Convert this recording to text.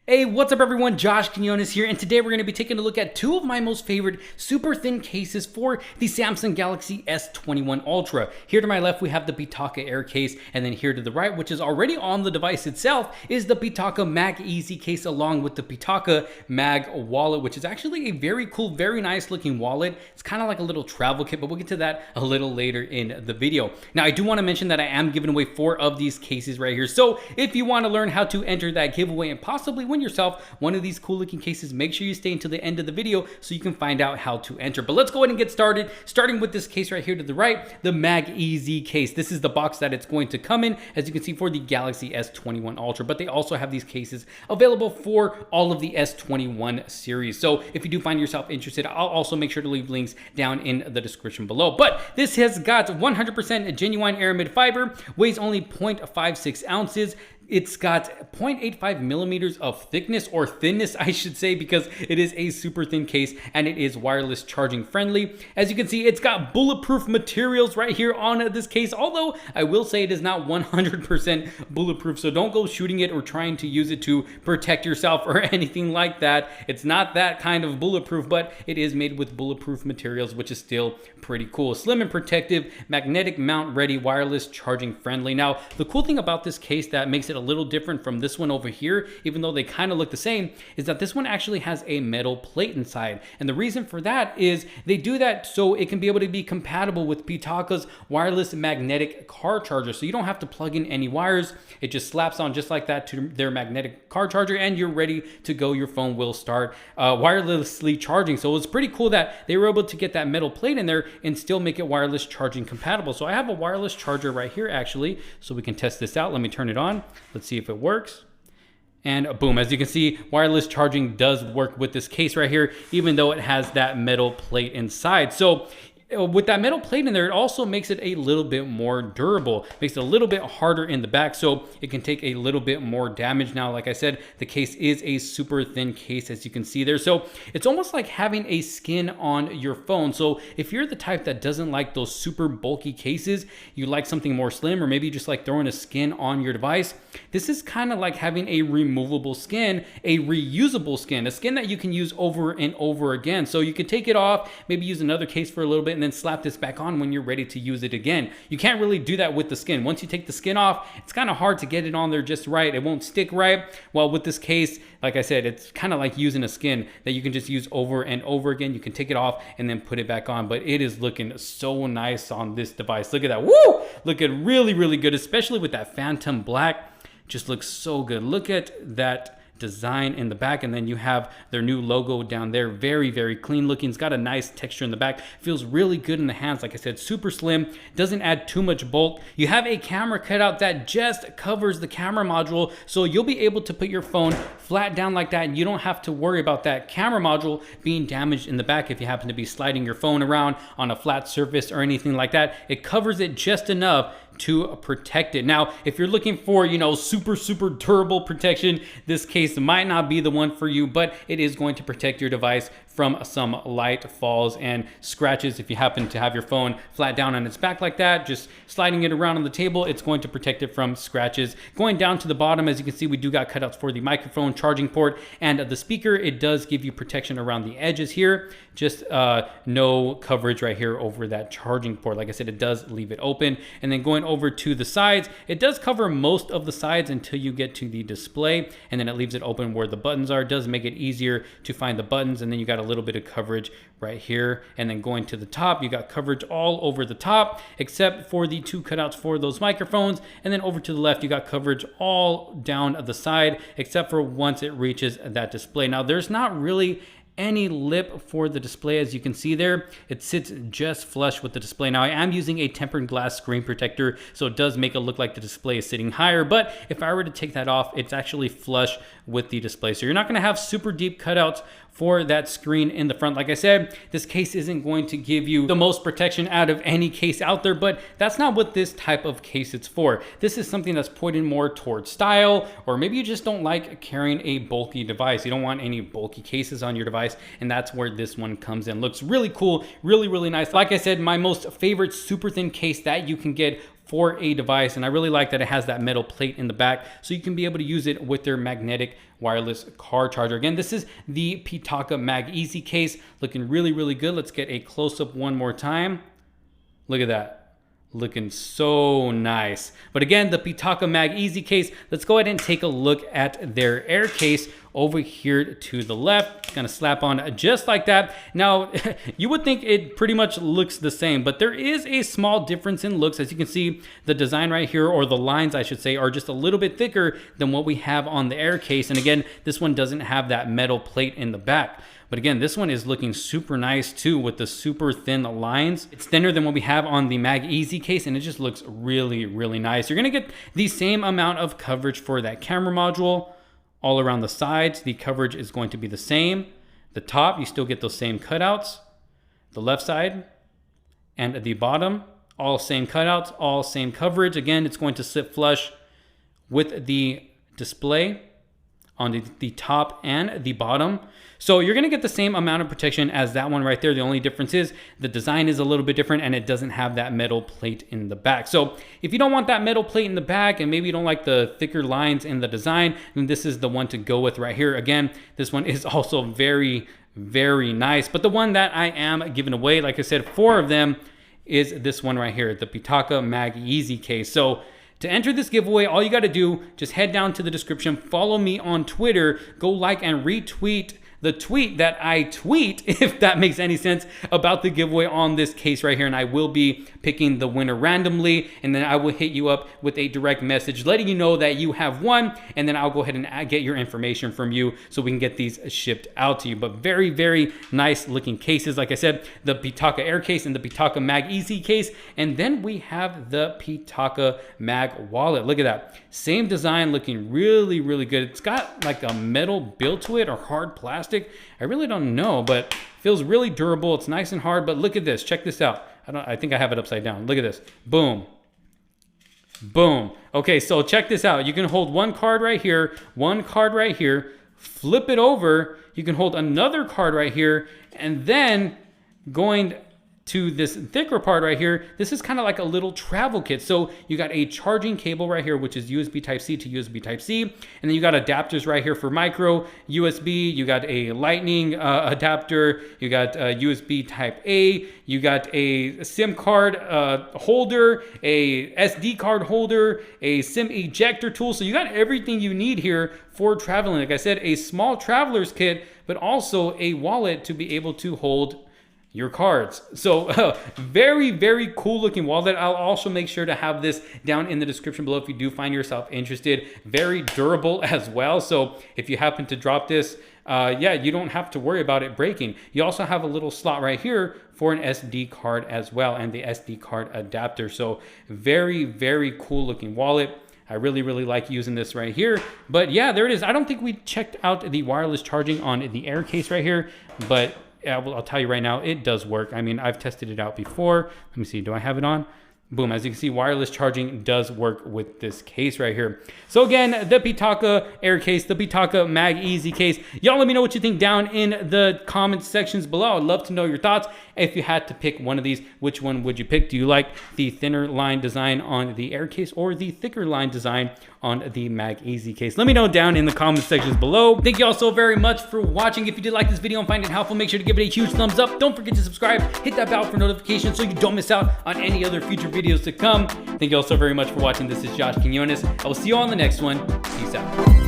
Hey, what's up everyone? Josh Quinones here, and today we're going to be taking a look at two of my most favorite super thin cases for the Samsung Galaxy S21 Ultra. Here to my left we have the Pitaka Air case, and then here to the right, which is already on the device itself, is the Pitaka Mag Easy case along with the Pitaka Mag wallet, which is actually a very cool, very nice looking wallet. It's kind of like a little travel kit, but we'll get to that a little later in the video. Now, I do want to mention that I am giving away 4 of these cases right here, so if you want to learn how to enter that giveaway and possibly win yourself one of these cool looking cases, make sure you stay until the end of the video so you can find out how to enter. But let's go ahead and get started, starting with this case right here to the right, the Mag Easy case. This is the box that it's going to come in, as you can see, for the Galaxy S21 Ultra, but they also have these cases available for all of the S21 series. So if you do find yourself interested, I'll also make sure to leave links down in the description below. But this has got 100% genuine aramid fiber, weighs only 0.56 ounces. It's got 0.85 millimeters of thickness, or thinness I should say, because it is a super thin case and it is wireless charging friendly. As you can see, it's got bulletproof materials right here on this case, although I will say it is not 100% bulletproof, so don't go shooting it or trying to use it to protect yourself or anything like that. It's not that kind of bulletproof, but it is made with bulletproof materials, which is still pretty cool. Slim and protective, magnetic mount ready, wireless charging friendly. Now, the cool thing about this case that makes it a little different from this one over here, even though they kind of look the same, is that this one actually has a metal plate inside. And the reason for that is they do that so it can be able to be compatible with Pitaka's wireless magnetic car charger. So you don't have to plug in any wires. It just slaps on just like that to their magnetic car charger and you're ready to go. Your phone will start wirelessly charging. So it's pretty cool that they were able to get that metal plate in there and still make it wireless charging compatible. So I have a wireless charger right here actually, so we can test this out. Let me turn it on. Let's see if it works. And boom, as you can see, wireless charging does work with this case right here, even though it has that metal plate inside. So with that metal plate in there, it also makes it a little bit more durable, makes it a little bit harder in the back, so it can take a little bit more damage. Now, like I said, the case is a super thin case, as you can see there, so it's almost like having a skin on your phone. So if you're the type that doesn't like those super bulky cases, you like something more slim, or maybe you just like throwing a skin on your device, this is kind of like having a removable skin, a reusable skin, a skin that you can use over and over again. So you could take it off, maybe use another case for a little bit, and then slap this back on when you're ready to use it again. You can't really do that with the skin. Once you take the skin off, it's kind of hard to get it on there just right. It won't stick right. Well, with this case, like I said, it's kind of like using a skin that you can just use over and over again. You can take it off and then put it back on, but it is looking so nice on this device. Look at that. Woo! Looking really, really good, especially with that phantom black. Just looks so good. Look at that design in the back, and then you have their new logo down there. Very, very clean looking. It's got a nice texture in the back. Feels really good in the hands. Like I said, super slim, doesn't add too much bulk. You have a camera cutout that just covers the camera module, so you'll be able to put your phone flat down like that, and you don't have to worry about that camera module being damaged in the back if you happen to be sliding your phone around on a flat surface or anything like that. It covers it just enough to protect it. Now, if you're looking for, super durable protection, this case might not be the one for you, but it is going to protect your device from some light falls and scratches. If you happen to have your phone flat down on its back like that, just sliding it around on the table, it's going to protect it from scratches. Going down to the bottom, as you can see, we do got cutouts for the microphone, charging port, and the speaker. It does give you protection around the edges here, just no coverage right here over that charging port. Like I said, it does leave it open. And then going over to the sides, it does cover most of the sides until you get to the display, and then it leaves it open where the buttons are. It does make it easier to find the buttons, and then you got a little bit of coverage right here. And then going to the top, you got coverage all over the top except for the 2 cutouts for those microphones. And then over to the left, you got coverage all down the side except for once it reaches that display. Now, there's not really any lip for the display. As you can see there, it sits just flush with the display. Now, I am using a tempered glass screen protector, so it does make it look like the display is sitting higher, but if I were to take that off, it's actually flush with the display. So you're not going to have super deep cutouts for that screen in the front. Like I said, this case isn't going to give you the most protection out of any case out there, but that's not what this type of case is for. This is something that's pointed more towards style, or maybe you just don't like carrying a bulky device. You don't want any bulky cases on your device, and that's where this one comes in. Looks really cool, really, really nice. Like I said, my most favorite super thin case that you can get for a device. And I really like that it has that metal plate in the back, so you can be able to use it with their magnetic wireless car charger. Again, this is the Pitaka Mag Easy case, looking really, really good. Let's get a close-up one more time. Look at that. Looking so nice. But again, the Pitaka Mag Easy case, let's go ahead and take a look at their Air case over here to the left. It's gonna slap on just like that. Now, you would think it pretty much looks the same, but there is a small difference in looks. As you can see, the design right here, or the lines I should say, are just a little bit thicker than what we have on the Air case. And again, this one doesn't have that metal plate in the back. But again, this one is looking super nice too, with the super thin lines. It's thinner than what we have on the Mag Easy case, and it just looks really, really nice. You're gonna get the same amount of coverage for that camera module. All around the sides, the coverage is going to be the same. The top, you still get those same cutouts. The left side and the bottom, all same cutouts, all same coverage. Again, it's going to sit flush with the display on the top and the bottom. So you're gonna get the same amount of protection as that one right there. The only difference is the design is a little bit different, and it doesn't have that metal plate in the back. So if you don't want that metal plate in the back, and maybe you don't like the thicker lines in the design, then this is the one to go with right here. Again, this one is also very, very nice. But the one that I am giving away, like I said, 4 of them, is this one right here, the Pitaka Mag Easy case. So to enter this giveaway, all you got to do, just head down to the description, follow me on Twitter, go like and retweet the tweet that I tweet, if that makes any sense, about the giveaway on this case right here. And I will be picking the winner randomly, and then I will hit you up with a direct message letting you know that you have won, and then I'll go ahead and get your information from you so we can get these shipped out to you. But very, very nice looking cases. Like I said, the Pitaka Air case and the Pitaka Mag Easy case. And then we have the Pitaka Mag wallet. Look at that. Same design, looking really, really good. It's got like a metal build to it, or hard plastic. I really don't know, but feels really durable. It's nice and hard, but look at this. Check this out. I think I have it upside down. Look at this. Boom. Boom. Okay, so check this out. You can hold one card right here, one card right here, flip it over. You can hold another card right here, and then going to this thicker part right here, this is kind of like a little travel kit. So you got a charging cable right here, which is USB Type-C to USB Type-C. And then you got adapters right here for micro USB. You got a lightning adapter. You got USB Type-A. You got a SIM card holder, a SD card holder, a SIM ejector tool. So you got everything you need here for traveling. Like I said, a small traveler's kit, but also a wallet to be able to hold your cards. So very, very cool looking wallet. I'll also make sure to have this down in the description below if you do find yourself interested. Very durable as well. So if you happen to drop this, yeah, you don't have to worry about it breaking. You also have a little slot right here for an SD card as well, and the SD card adapter. So very, very cool looking wallet. I really, really like using this right here. But yeah, there it is. I don't think we checked out the wireless charging on the Air case right here, but I'll tell you right now, it does work. I mean, I've tested it out before. Let me see, do I have it on? Boom, as you can see, wireless charging does work with this case right here. So again, the Pitaka Air case, the Pitaka Mag Easy case. Y'all let me know what you think down in the comment sections below. I'd love to know your thoughts. If you had to pick one of these, which one would you pick? Do you like the thinner line design on the Air case or the thicker line design on the Mag Easy case? Let me know down in the comment sections below. Thank you all so very much for watching. If you did like this video and find it helpful, make sure to give it a huge thumbs up. Don't forget to subscribe, hit that bell for notifications so you don't miss out on any other future videos to come. Thank you all so very much for watching. This is Josh Quinones. I will see you all on the next one. Peace out.